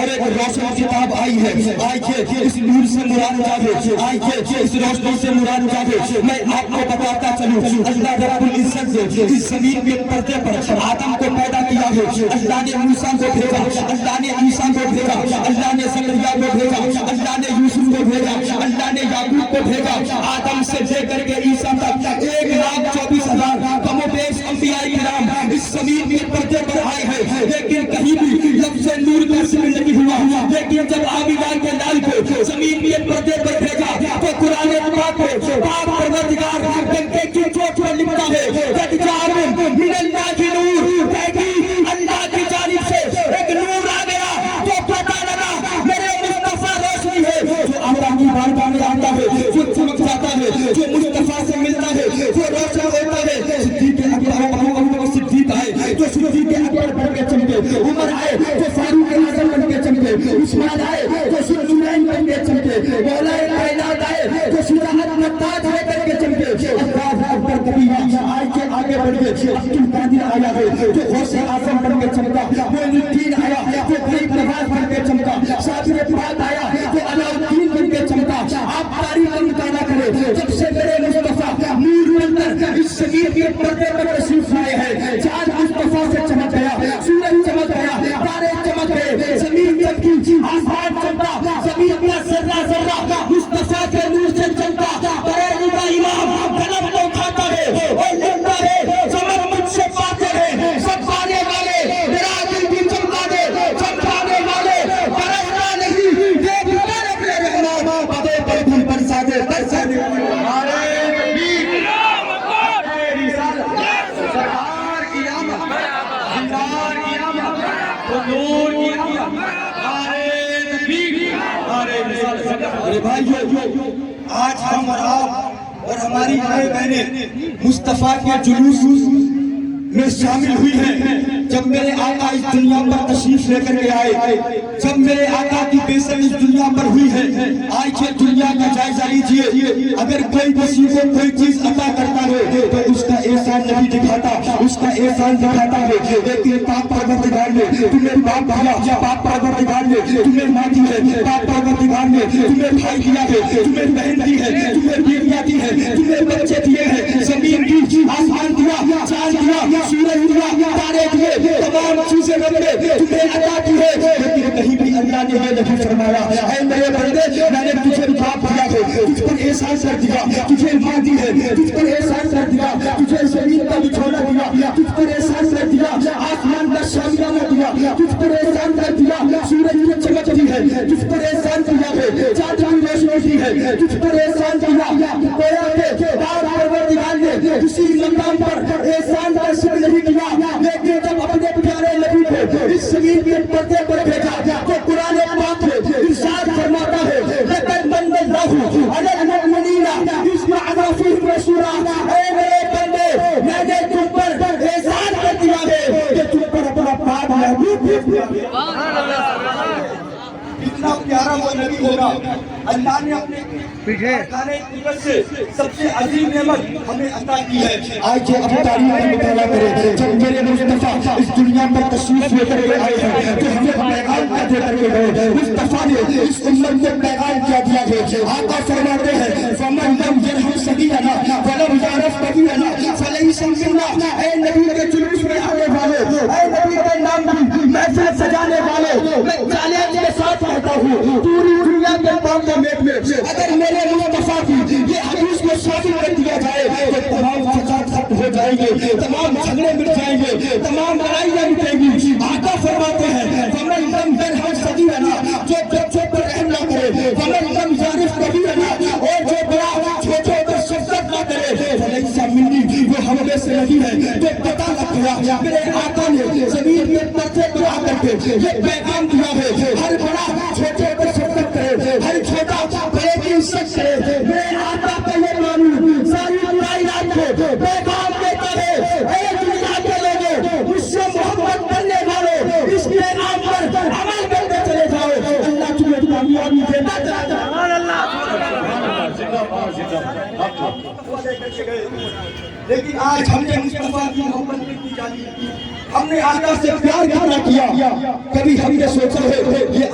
اور ایک روشن کتاب آئی ہے، آئیے اس نور سے مراد جاوے، آئیے اس روشنی سے مراد جاوے۔ میں آپ کو بتاتا چلوں، اللہ رب العزت نے اس زمین کے پردے پر آدم کو پیدا کیا ہے، اللہ نے موسیٰ کو بھیجا، اللہ نے عیسیٰ کو بھیجا، اللہ نے زکریا کو بھیجا، اللہ نے یوسف کو بھیجا، اللہ نے یعقوب کو بھیجا۔ آدم سے لے کر کے عیسیٰ تک 1,24,000 کم و بیش انبیاء کرام اس زمین کے پردے پر آئے ہیں، لیکن کہیں بھی لفظ نور کا ذکر نہیں ہوا۔ لیکن جب آمینہ کے لال کو زمین کے پردے پر بھیجا تو قرآن پاک میں پاک پروردگار ڈنکے کی چوٹ پر لکھتا ہے قد جاءکم من اللہ کی نور، کہتی اللہ کی جانب سے ایک نور آ گیا تو پتہ لگا میرے مصطفیٰ روشنی ہے، جو اللہ کی بارگاہ میں آتا ہے، جو چمک جاتا ہے، جو مصطفیٰ سے ملتا ہے، جو روشن ہوتا ہے۔ صدیق اکبر ابو بکر صدیق آئے جو صدیق اکبر بن کے چمکے، عمر آئے جو فاروق اعظم بن کے چمکے، عثمان آئے جو ذوالنورین بن کے چمکے، مولا کائنات آئے جو شجاعت کا تاج لے کر کے چمکے۔ اللہ اکبر کبیرہ آئے کے آگے بڑھ گئے، عبد القادر آیا ہے جو غوث اعظم بن کے چمکا، معین الدین آیا جو غریب نواز بن کے چمکا، صابر پاک آیا جو علاؤالدین بن کے چمکا۔ آپ تاریخ کا مطالعہ کریں، جب سے میرے مصطفیٰ نور بن کر اس زمین کے پردے پر تشریف لائے ہیں، چاند مصطفیٰ سے چمک گیا، سورج چمک گیا، تارے چمک گئے، زمین چمکی، آسمان چمکا، زمین کا ذرہ ذرہ مصطفیٰ کے نور سے چمکا۔ بریلی کا امام قلم کو اٹھاتا ہے اور لکھتا ہے زمن مجھ سے پاتے ہیں، سب پانے والے میرا دل بھی چمکا دے، چمکانے والے برسنا نہیں، دیکھ کر اپنے رحمان بدے پر دل برسا دے، برسا دے۔ ارے بھائیو، آج ہم اور آپ اور ہماری مائیں بہنیں مصطفیٰ کے جلوس میں شامل ہوئی ہیں۔ جب میرے آقا اس دنیا پر تشریف لے کر کے آئے، جب میرے آقا کی بےسر اس دنیا پر ہوئی ہے، آئیے دنیا کا جائزہ لیجئے۔ اگر کوئی کسی کو کوئی چیز عطا کرتا ہے تو اس کا احسان نہیں دکھاتا، اس کا احسان دکھاتا ہے، لیکن پاک پروردگار نے تمہیں باپ دیا، پاک پروردگار نے تمہیں ماں دی ہے، پاک پروردگار نے تمہیں بھائی دیا ہے، تمہیں بہن دی ہے، تمہیں بیویاں دی ہے، تمہیں بچے دیے ہیں، زمین دی، آسمان دیا، چاند دیا، سورج دیا، تارے دیے، تمام چیزیں رب نے تمہیں عطا کی ہے، لیکن کہیں بھی اللہ نے یہ نہیں فرمایا اے میرے بندے میں نے تجھے باپ دیا ہے، تجھ پر احسان کر دیا، تجھے ماں دی ہے، تجھ پر احسان کر دیا، تجھے زمین کا بچھونا دیا، تجھ پر احسان کر دیا، آسمان کا شامیانہ دیا، تجھ پر احسان کر دیا، سورج کی چمک دی ہے، تجھ پر احسان کیا ہے، چاند کی روشنی دی ہے، تجھ پر احسان کیا۔ گویا کہ پاک پروردگار نے کسی مقام پر احسان کا ذکر نہیں کیا، لیکن جب اپنے پیارے نبی کو اس زمین کے پردے پر بھیجا تو قرآن پاک میں ارشاد فرماتا ہے لقد من اللہ علی المؤمنین اذ بعث فیہم رسولا، اے میرے بندے میں نے تم پر احسان کر دیا ہے کہ تم پر اپنا پاک محبوب بھیج دیا۔ اتنا پیارا وہ نبی ہوگا، اللہ نے اپنے کھانے قدرت سے سب سے عظیم نعمت ہمیں عطا کی ہے۔ آئیے اب تاریخ کا مطالعہ کریں، جب میرے مصطفیٰ اس دنیا پر تشریف لے کر کے آئے ہیں تو ہمیں پیغام کیا دے کر کے گئے، مصطفیٰ نے اس امت کو پیغام کیا دیا ہے۔ آقا فرماتے ہیں فمن لم یرحم صغیرنا ولم یعرف کبیرنا فلیس منا، اے نبی کے جلوس میں آنے والے، اے نبی کے نام کی محفل سجانے والے، میں چیلنج کے ساتھ کہتا ہوں پوری دنیا کے پارلیمنٹ میں اگر میرے مصطفیٰ کی یہ حدیث کو شامل کر دیا جائے تو تمام فساد ختم ہو جائیں گے، تمام جھگڑے مٹ جائیں گے، تمام لڑائیاں مٹیں گی۔ آقا فرماتے ہیں فمن لم یرحم صغیرنا، جو بچوں پر رحم نہ کرے، فمن لم یعرف کبیرنا، اور جو بڑا چھوٹے پر شفقت نہ کرے، فلیس منی، وہ ہم میں سے نہیں ہے۔ تو پتہ لگ گیا میرے آقا نے زمین کے پردے پر آ کر کے یہ پیغام دیا ہے ہر بڑا چھوٹے پر شفقت کرے، ہر چھوٹا بڑے کی عزت کرے۔ میرے آقا کا یہ قانون ساری کائنات کو پیغام دیتا ہے، اے دنیا کے لوگوں مجھ سے محبت کرنے والوں اس پیغام پر عمل کرتے چلے جاؤ، اللہ تمہیں کامیابی دیتا چلا۔ لیکن آج ہم نے مصطفیٰ کی محبت کی جانی، ہم نے آقا سے پیار کرنا کیا، کبھی ہم نے سوچا ہے یہ